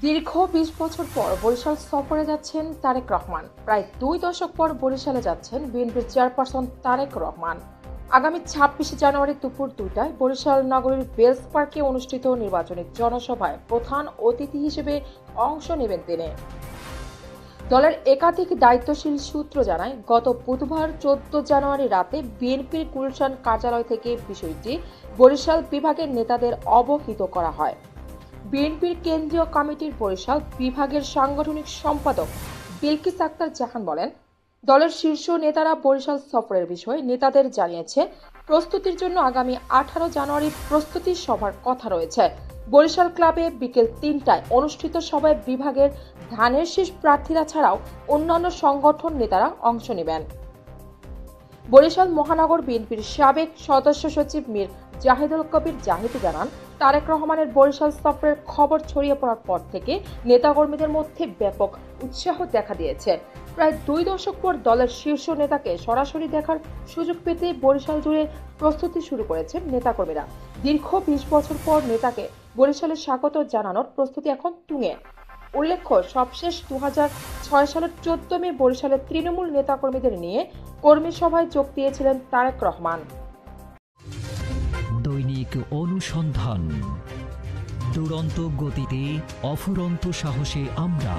দীর্ঘ ২০ বছর পর বরিশাল সফরে যাচ্ছেন তারেক রহমান। প্রায় ২ দশক পর বরিশালে যাচ্ছেন বিএনপির চেয়ারপারসন তারেক রহমান। আগামী ২৬ জানুয়ারি দুপুর ২টায় বরিশাল নগরীর বেলস পার্কে অনুষ্ঠিত নির্বাচনী জনসভায় প্রধান অতিথি হিসেবে অংশ নেবেন তিনি। দলের একাধিক দায়িত্বশীল সূত্র জানায়, গত বুধবার ১৪ জানুয়ারি রাতে বিএনপির গুলশান কার্যালয় থেকে বিষয়টি বরিশাল বিভাগের নেতাদের অবহিত করা হয়। বিএনপির কেন্দ্রীয় কমিটির বরিশাল বিভাগের সাংগঠনিক সম্পাদক বিলকিস আক্তার জাহান বলেন, দলের শীর্ষ নেতারা বরিশাল সফরের বিষয়ে নেতাদের জানিয়েছে। প্রস্তুতির জন্য আগামী ১৮ জানুয়ারি প্রস্তুতি সভার কথা রয়েছে। বরিশাল ক্লাবে বিকেল ৩টায় অনুষ্ঠিত সভায় বিভাগের ধানের শীষ প্রার্থীরা ছাড়াও অন্যান্য সংগঠন নেতারা অংশ নেবেন। বরিশাল মহানগর বিএনপির সাবেক সদস্য সচিব মীর জাহিদুল কবির জাহিদ জানান, তারেক রহমানের বরিশাল সফরের খবর ছড়িয়ে পড়ার পর থেকে নেতাকর্মীদের মধ্যে ব্যাপক উৎসাহ দেখা দিয়েছে। প্রায় ২ দশক পর দলের শীর্ষ নেতাকে সরাসরি দেখার সুযোগ পেতে বরিশাল জুড়ে প্রস্তুতি শুরু করেছেন নেতাকর্মীরা। দীর্ঘ ২০ বছর পর নেতাকে বরিশালে স্বাগত জানানোর প্রস্তুতি এখন তুঙ্গে। উল্লেখ্য, সবশেষ ২০০৬ সালের ১৪ মে বরিশালের তৃণমূল নেতাকর্মীদের নিয়ে কর্মী সভায় যোগ দিয়েছিলেন তারেক রহমান। দৈনিক অনুসন্ধান, দুরন্ত গতিতে অফুরন্ত সাহসে আমরা।